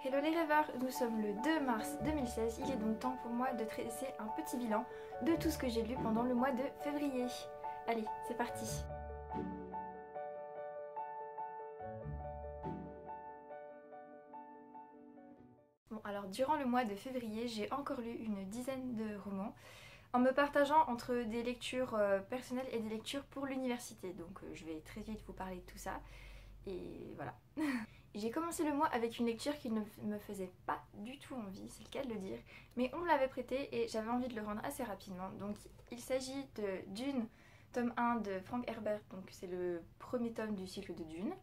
Hello les rêveurs, nous sommes le 2 mars 2016, il est donc temps pour moi de dresser un petit bilan de tout ce que j'ai lu pendant le mois de février. Allez, c'est parti. Bon alors durant le mois de février, j'ai encore lu une dizaine de romans en me partageant entre des lectures personnelles et des lectures pour l'université. Donc je vais très vite vous parler de tout ça et voilà. J'ai commencé le mois avec une lecture qui ne me faisait pas du tout envie, c'est le cas de le dire, mais on me l'avait prêté et j'avais envie de le rendre assez rapidement. Donc il s'agit de Dune, tome 1 de Frank Herbert, donc c'est le premier tome du cycle de Dune,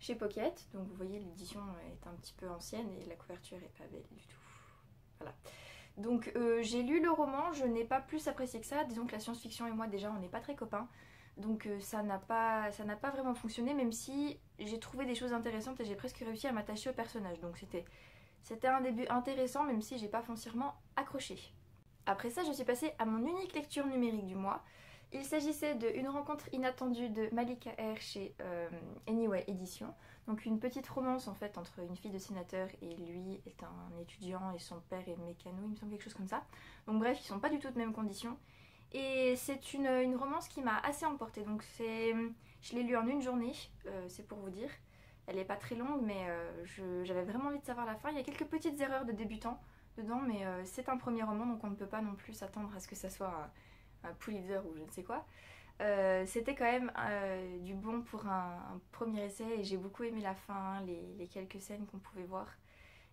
chez Pocket. Donc vous voyez l'édition est un petit peu ancienne et la couverture est pas belle du tout. Voilà. Donc j'ai lu le roman, je n'ai pas plus apprécié que ça, disons que la science-fiction et moi déjà on n'est pas très copains. Donc ça n'a pas vraiment fonctionné, même si j'ai trouvé des choses intéressantes et j'ai presque réussi à m'attacher au personnage. Donc c'était un début intéressant, même si j'ai pas foncièrement accroché. Après ça, je suis passée à mon unique lecture numérique du mois. Il s'agissait de Une rencontre inattendue de Malika R chez Anyway Édition. Donc une petite romance en fait entre une fille de sénateur et lui est un étudiant et son père est mécano, il me semble quelque chose comme ça. Donc bref, ils sont pas du tout de même conditions. Et c'est une romance qui m'a assez emportée, donc je l'ai lue en une journée, c'est pour vous dire. Elle n'est pas très longue, mais j'avais vraiment envie de savoir la fin. Il y a quelques petites erreurs de débutant dedans, mais c'est un premier roman, donc on ne peut pas non plus s'attendre à ce que ça soit un Pulitzer ou je ne sais quoi. C'était quand même du bon pour un premier essai, et j'ai beaucoup aimé la fin, les quelques scènes qu'on pouvait voir.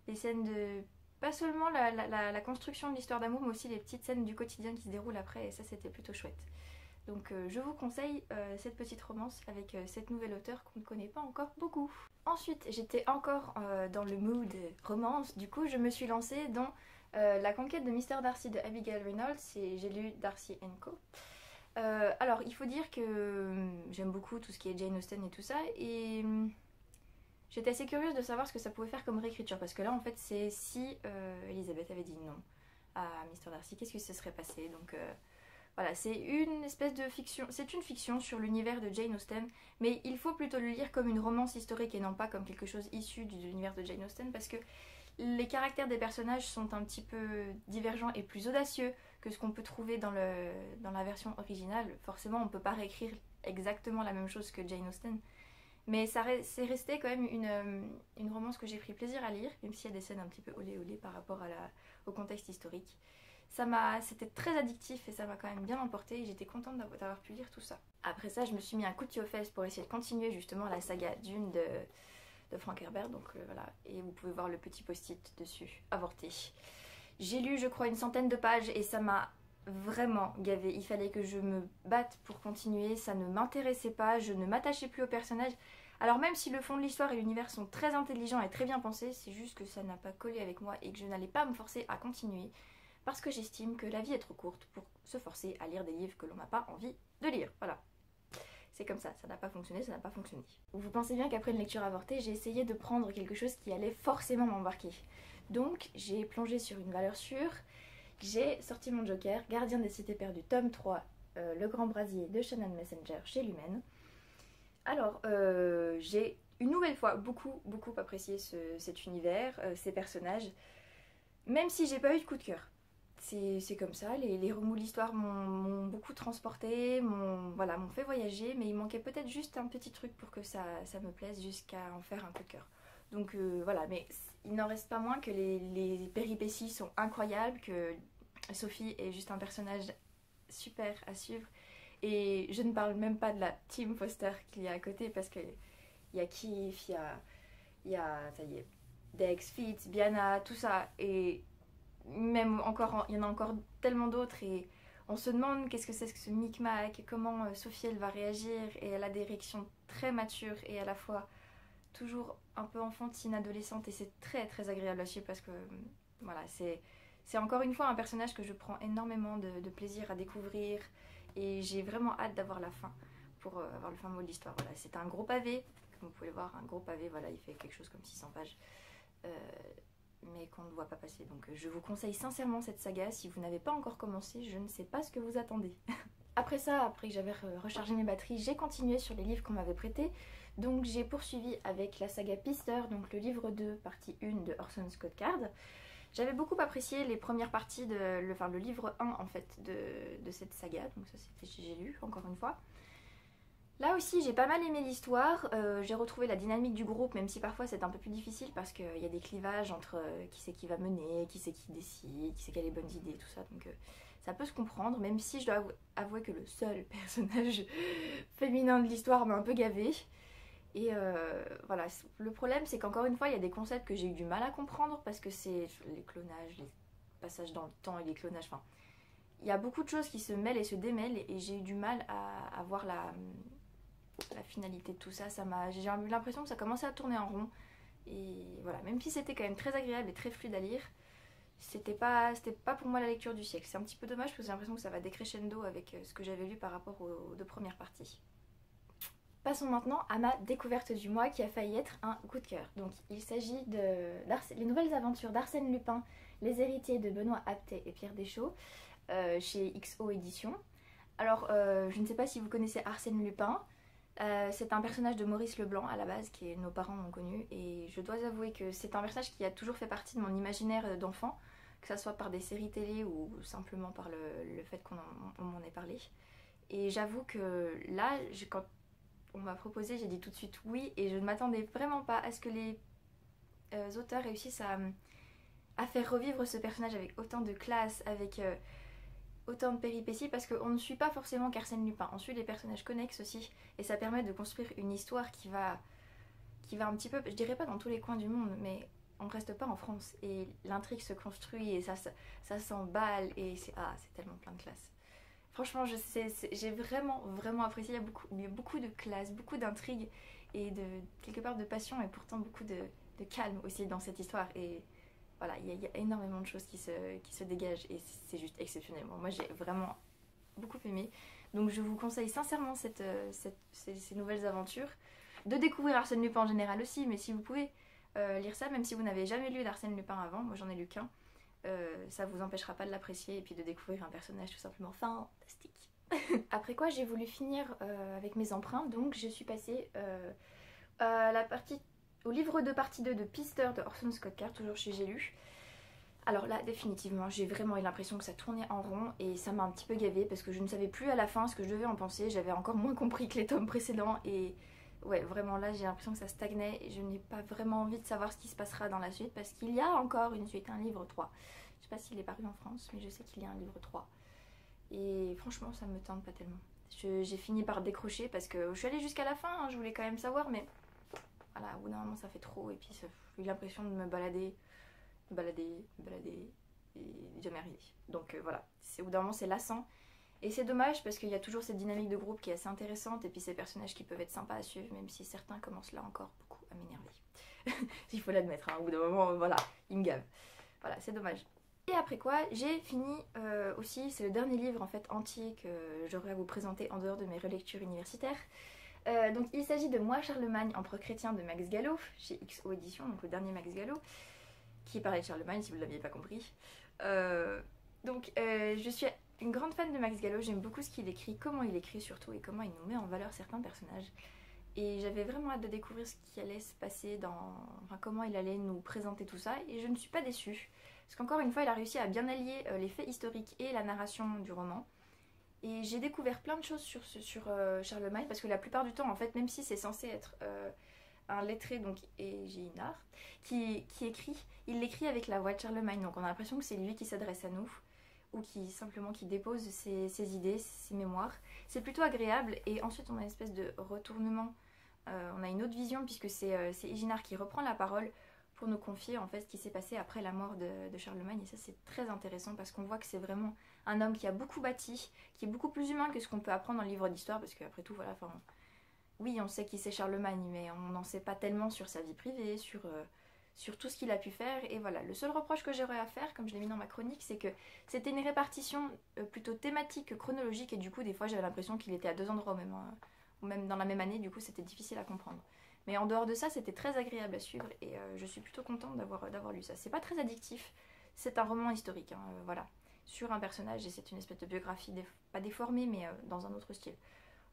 Les scènes de... Pas seulement la construction de l'histoire d'amour, mais aussi les petites scènes du quotidien qui se déroulent après, et ça c'était plutôt chouette. Donc je vous conseille cette petite romance avec cette nouvelle auteure qu'on ne connaît pas encore beaucoup. Ensuite, j'étais encore dans le mood romance, du coup je me suis lancée dans La conquête de Mr. Darcy de Abigail Reynolds, et j'ai lu Darcy & Co. Alors il faut dire que j'aime beaucoup tout ce qui est Jane Austen et tout ça, et... j'étais assez curieuse de savoir ce que ça pouvait faire comme réécriture, parce que là en fait c'est si Elisabeth avait dit non à Mr. Darcy, qu'est-ce qui se serait passé. Donc voilà, c'est une espèce de fiction, c'est une fiction sur l'univers de Jane Austen, mais il faut plutôt le lire comme une romance historique et non pas comme quelque chose issu de l'univers de Jane Austen, parce que les caractères des personnages sont un petit peu divergents et plus audacieux que ce qu'on peut trouver dans la version originale. Forcément on ne peut pas réécrire exactement la même chose que Jane Austen, mais c'est resté quand même une romance que j'ai pris plaisir à lire, même s'il y a des scènes un petit peu olé olé par rapport au contexte historique. C'était très addictif et ça m'a quand même bien emporté, et j'étais contente d'avoir pu lire tout ça. Après ça, je me suis mis un coup de pied aux fesses pour essayer de continuer justement la saga Dune de Frank Herbert, donc voilà, et vous pouvez voir le petit post-it dessus, avorté. J'ai lu je crois une centaine de pages et ça m'a vraiment gavé. Il fallait que je me batte pour continuer, ça ne m'intéressait pas, je ne m'attachais plus au personnage. Alors même si le fond de l'histoire et l'univers sont très intelligents et très bien pensés, c'est juste que ça n'a pas collé avec moi et que je n'allais pas me forcer à continuer, parce que j'estime que la vie est trop courte pour se forcer à lire des livres que l'on n'a pas envie de lire. Voilà. C'est comme ça n'a pas fonctionné, ça n'a pas fonctionné. Vous pensez bien qu'après une lecture avortée, j'ai essayé de prendre quelque chose qui allait forcément m'embarquer. Donc j'ai plongé sur une valeur sûre. J'ai sorti mon joker, Gardien des cités perdues, tome 3, Le Grand Brasier de Shannon Messenger chez Lumen. Alors, j'ai une nouvelle fois beaucoup apprécié cet univers, ces personnages, même si j'ai pas eu de coup de cœur. C'est comme ça, les remous de l'histoire m'ont beaucoup transporté, m'ont fait voyager, mais il manquait peut-être juste un petit truc pour que ça me plaise jusqu'à en faire un coup de cœur. Donc voilà, mais il n'en reste pas moins que les péripéties sont incroyables, que Sophie est juste un personnage super à suivre. Et je ne parle même pas de la Team Foster qu'il y a à côté, parce qu'il y a Keith, il y a ça y est, Dex, Fitz, Biana, tout ça. Et même encore, il y en a encore tellement d'autres, et on se demande qu'est-ce que c'est que ce micmac, comment Sophie elle va réagir, et elle a des réactions très matures et à la fois toujours un peu enfantine, adolescente, et c'est très agréable à suivre, parce que voilà, c'est encore une fois un personnage que je prends énormément de plaisir à découvrir, et j'ai vraiment hâte d'avoir la fin pour avoir le fin mot de l'histoire. Voilà, c'est un gros pavé, comme vous pouvez voir, un gros pavé, voilà, il fait quelque chose comme 600 pages, mais qu'on ne voit pas passer. Donc je vous conseille sincèrement cette saga. Si vous n'avez pas encore commencé, je ne sais pas ce que vous attendez. Après ça, après que j'avais rechargé mes batteries, j'ai continué sur les livres qu'on m'avait prêtés. Donc j'ai poursuivi avec la saga Pister, donc le livre 2, partie 1 de Orson Scott Card. J'avais beaucoup apprécié les premières parties, le livre 1 en fait de cette saga, donc ça j'ai lu encore une fois. Là aussi j'ai pas mal aimé l'histoire, j'ai retrouvé la dynamique du groupe, même si parfois c'est un peu plus difficile parce qu'il y a des clivages entre qui c'est qui va mener, qui c'est qui décide, qui c'est qui a les bonnes idées, tout ça, donc ça peut se comprendre, même si je dois avouer que le seul personnage féminin de l'histoire m'a un peu gavée. Et voilà, le problème c'est qu'encore une fois il y a des concepts que j'ai eu du mal à comprendre parce que c'est les clonages, les passages dans le temps et les clonages, enfin il y a beaucoup de choses qui se mêlent et se démêlent et j'ai eu du mal à voir la finalité de tout ça. J'ai eu l'impression que ça commençait à tourner en rond et voilà, même si c'était quand même très agréable et très fluide à lire, c'était pas pour moi la lecture du siècle. C'est un petit peu dommage parce que j'ai l'impression que ça va décrescendo avec ce que j'avais lu par rapport aux deux premières parties. Passons maintenant à ma découverte du mois qui a failli être un coup de cœur. Donc il s'agit les nouvelles aventures d'Arsène Lupin, les héritiers de Benoît Aptet et Pierre Deschaux, chez XO Éditions. Alors je ne sais pas si vous connaissez Arsène Lupin, c'est un personnage de Maurice Leblanc à la base que nos parents ont connu et je dois avouer que c'est un personnage qui a toujours fait partie de mon imaginaire d'enfant, que ce soit par des séries télé ou simplement par le fait qu'on m'en ait parlé. Et j'avoue que là, quand on m'a proposé, j'ai dit tout de suite oui et je ne m'attendais vraiment pas à ce que les auteurs réussissent à faire revivre ce personnage avec autant de classe, avec autant de péripéties, parce qu'on ne suit pas forcément qu'Arsène Lupin, on suit les personnages connexes aussi et ça permet de construire une histoire qui va un petit peu, je dirais pas dans tous les coins du monde, mais on ne reste pas en France et l'intrigue se construit et ça s'emballe et c'est tellement plein de classe. Franchement, j'ai vraiment apprécié. Il y a beaucoup de classe, beaucoup d'intrigue et quelque part de passion et pourtant beaucoup de calme aussi dans cette histoire. Et voilà, il y a énormément de choses qui se dégagent et c'est juste exceptionnel. Moi, j'ai vraiment beaucoup aimé. Donc, je vous conseille sincèrement ces nouvelles aventures. De découvrir Arsène Lupin en général aussi, mais si vous pouvez lire ça, même si vous n'avez jamais lu d'Arsène Lupin avant, moi j'en ai lu qu'un. Ça vous empêchera pas de l'apprécier et puis de découvrir un personnage tout simplement fantastique. Après quoi j'ai voulu finir avec mes emprunts, donc je suis passée au livre 2 partie 2 de Pister de Orson Scott Card, toujours chez J'ai lu. Alors là définitivement j'ai vraiment eu l'impression que ça tournait en rond et ça m'a un petit peu gavée parce que je ne savais plus à la fin ce que je devais en penser, j'avais encore moins compris que les tomes précédents et ouais, vraiment là j'ai l'impression que ça stagnait et je n'ai pas vraiment envie de savoir ce qui se passera dans la suite parce qu'il y a encore une suite, un livre 3. Je sais pas s'il est paru en France, mais je sais qu'il y a un livre 3. Et franchement, ça me tente pas tellement. J'ai fini par décrocher parce que je suis allée jusqu'à la fin, hein, je voulais quand même savoir, mais voilà, au bout d'un moment ça fait trop et puis j'ai eu l'impression de me balader, et jamais arrivé. Donc voilà, au bout d'un moment c'est lassant. Et c'est dommage parce qu'il y a toujours cette dynamique de groupe qui est assez intéressante et puis ces personnages qui peuvent être sympas à suivre, même si certains commencent là encore beaucoup à m'énerver. Il faut l'admettre, hein, au bout d'un moment, voilà, ils me gavent. Voilà, c'est dommage. Et après quoi, j'ai fini aussi, c'est le dernier livre en fait entier que j'aurai à vous présenter en dehors de mes relectures universitaires. Donc il s'agit de Moi Charlemagne, empereur chrétien de Max Gallo, chez XO Éditions, donc le dernier Max Gallo, qui parlait de Charlemagne si vous ne l'aviez pas compris. Je suis une grande fan de Max Gallo, j'aime beaucoup ce qu'il écrit, comment il écrit surtout et comment il nous met en valeur certains personnages. Et j'avais vraiment hâte de découvrir ce qui allait se passer comment il allait nous présenter tout ça et je ne suis pas déçue. Parce qu'encore une fois, il a réussi à bien allier les faits historiques et la narration du roman. Et j'ai découvert plein de choses sur Charlemagne parce que la plupart du temps, en fait, même si c'est censé être un lettré, donc Égéinard, qui écrit, il l'écrit avec la voix de Charlemagne. Donc on a l'impression que c'est lui qui s'adresse à nous ou qui dépose ses idées, ses mémoires. C'est plutôt agréable et ensuite on a une espèce de retournement. On a une autre vision puisque c'est Égéinard qui reprend la parole pour nous confier en fait ce qui s'est passé après la mort de Charlemagne et ça c'est très intéressant parce qu'on voit que c'est vraiment un homme qui a beaucoup bâti, qui est beaucoup plus humain que ce qu'on peut apprendre dans le livre d'histoire parce qu'après tout voilà, oui on sait qui c'est Charlemagne mais on n'en sait pas tellement sur sa vie privée, sur tout ce qu'il a pu faire et voilà, le seul reproche que j'aurais à faire comme je l'ai mis dans ma chronique c'est que c'était une répartition plutôt thématique que chronologique et du coup des fois j'avais l'impression qu'il était à deux endroits même, ou même dans la même année, du coup c'était difficile à comprendre. Mais en dehors de ça, c'était très agréable à suivre et je suis plutôt contente d'avoir lu ça. C'est pas très addictif, c'est un roman historique, hein, voilà. sur un personnage et c'est une espèce de biographie, pas déformée mais dans un autre style.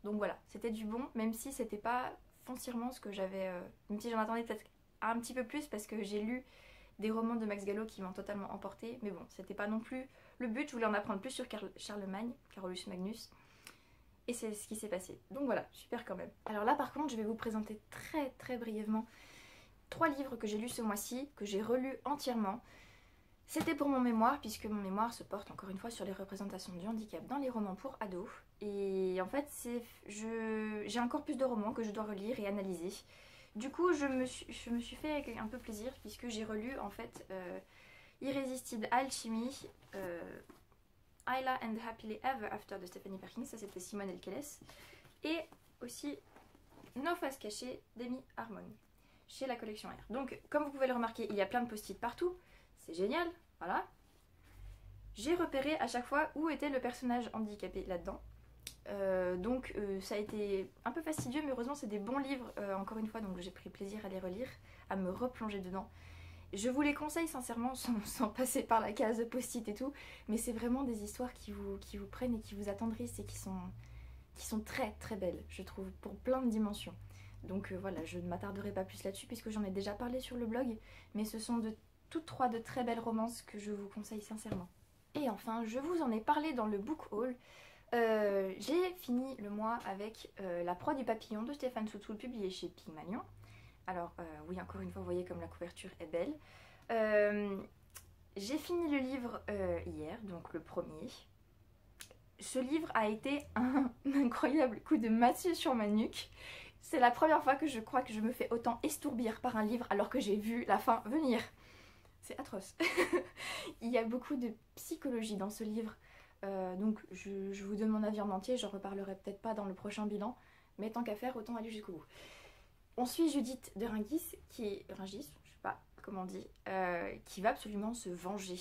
Donc voilà, c'était du bon, même si c'était pas foncièrement ce que j'avais... même si j'en attendais peut-être un petit peu plus parce que j'ai lu des romans de Max Gallo qui m'ont totalement emporté, mais bon, c'était pas non plus le but, je voulais en apprendre plus sur Charlemagne, Carolus Magnus, et c'est ce qui s'est passé. Donc voilà, super quand même. Alors là par contre, je vais vous présenter très brièvement 3 livres que j'ai lus ce mois-ci, que j'ai relus entièrement. C'était pour mon mémoire, puisque mon mémoire se porte encore une fois sur les représentations du handicap dans les romans pour ados. Et en fait, j'ai encore plus de romans que je dois relire et analyser. Du coup, je me suis fait un peu plaisir, puisque j'ai relu en fait Irrésistible Alchimie, Isla and Happily Ever After de Stephanie Perkins, ça c'était Simone Elkeles, et aussi Nos faces cachées d'Amy Harmon, chez la collection R. Donc, comme vous pouvez le remarquer, il y a plein de post-it partout, c'est génial, voilà. J'ai repéré à chaque fois où était le personnage handicapé là-dedans. Donc ça a été un peu fastidieux, mais heureusement c'est des bons livres, encore une fois, donc j'ai pris plaisir à les relire, à me replonger dedans. Je vous les conseille sincèrement sans passer par la case post-it et tout, mais c'est vraiment des histoires qui vous prennent et qui vous attendrissent et qui sont très belles, je trouve, pour plein de dimensions. Donc voilà, je ne m'attarderai pas plus là-dessus puisque j'en ai déjà parlé sur le blog, mais ce sont toutes 3 de très belles romances que je vous conseille sincèrement. Et enfin, je vous en ai parlé dans le book haul. J'ai fini le mois avec La proie du papillon de Stéphane Soutoul, publié chez Pygmalion. Alors oui, encore une fois, vous voyez comme la couverture est belle. J'ai fini le livre hier, donc le premier. Ce livre a été un incroyable coup de massue sur ma nuque. C'est la première fois que je crois que je me fais autant estourbir par un livre alors que j'ai vu la fin venir. C'est atroce. Il y a beaucoup de psychologie dans ce livre. Donc je vous donne mon avis en entier, j'en reparlerai peut-être pas dans le prochain bilan, mais tant qu'à faire, autant aller jusqu'au bout. On suit Judith de Rungis, je sais pas comment on dit, qui va absolument se venger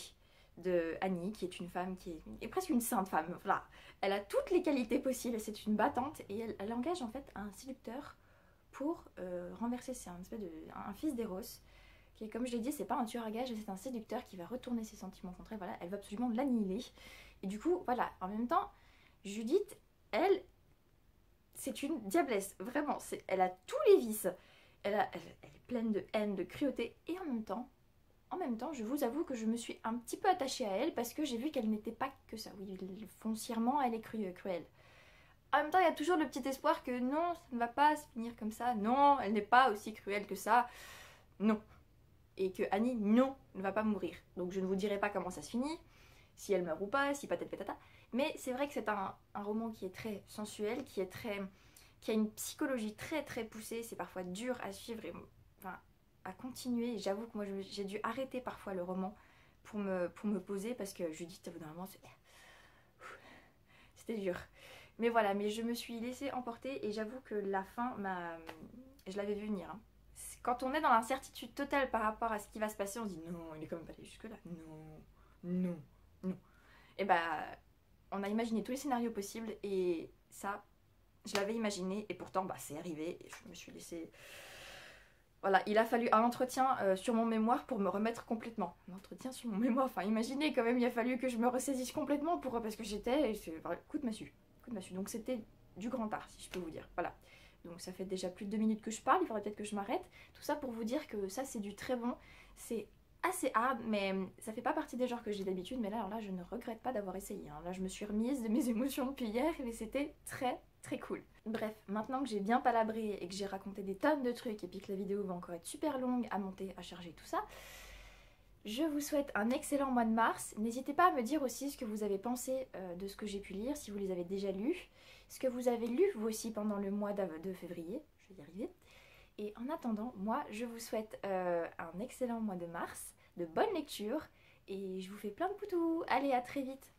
de Annie, qui est une femme qui est presque une sainte femme. Voilà. Elle a toutes les qualités possibles, c'est une battante, et elle engage en fait un séducteur pour renverser, c'est un fils d'Eros, qui, comme je l'ai dit, c'est pas un tueur à gages, c'est un séducteur qui va retourner ses sentiments contre elle. Voilà, elle va absolument l'annihiler. Et du coup, voilà, en même temps, Judith, elle, c'est une diablesse, vraiment, elle a tous les vices. Elle est pleine de haine, de cruauté, et en même temps, je vous avoue que je me suis un petit peu attachée à elle parce que j'ai vu qu'elle n'était pas que ça. Oui, foncièrement, elle est cruelle. En même temps, il y a toujours le petit espoir que non, ça ne va pas se finir comme ça. Non, elle n'est pas aussi cruelle que ça. Non. Et que Annie, non, ne va pas mourir. Donc je ne vous dirai pas comment ça se finit, si elle meurt ou pas, si patati patata. Mais c'est vrai que c'est un roman qui est très sensuel, qui a une psychologie très poussée. C'est parfois dur à suivre et enfin, à continuer. J'avoue que moi j'ai dû arrêter parfois le roman pour me poser parce que Judith, au bout d'un moment, c'était dur. Mais voilà, mais je me suis laissée emporter et j'avoue que la fin, je l'avais vu venir. Hein. Quand on est dans l'incertitude totale par rapport à ce qui va se passer, on se dit non, il est quand même pas allé jusque là. Non. Et bah, on a imaginé tous les scénarios possibles et ça, je l'avais imaginé et pourtant, bah, c'est arrivé et je me suis laissée... Voilà, il a fallu un entretien sur mon mémoire pour me remettre complètement. Un entretien sur mon mémoire, enfin imaginez quand même, il a fallu que je me ressaisisse complètement parce que j'étais... Coup de massue. Donc c'était du grand art, si je peux vous dire. Voilà. Donc ça fait déjà plus de 2 minutes que je parle, il faudrait peut-être que je m'arrête. Tout ça pour vous dire que ça c'est du très bon. C'est assez hard, mais ça fait pas partie des genres que j'ai d'habitude. Mais là, alors là, je ne regrette pas d'avoir essayé. Hein. Là, je me suis remise de mes émotions depuis hier et c'était très cool. Bref, maintenant que j'ai bien palabré et que j'ai raconté des tonnes de trucs et puis que la vidéo va encore être super longue à monter, à charger, tout ça, je vous souhaite un excellent mois de mars. N'hésitez pas à me dire aussi ce que vous avez pensé de ce que j'ai pu lire, si vous les avez déjà lus, ce que vous avez lu vous aussi pendant le mois de février, je vais y arriver. Et en attendant, moi je vous souhaite un excellent mois de mars, de bonnes lectures et je vous fais plein de poutous. Allez, à très vite.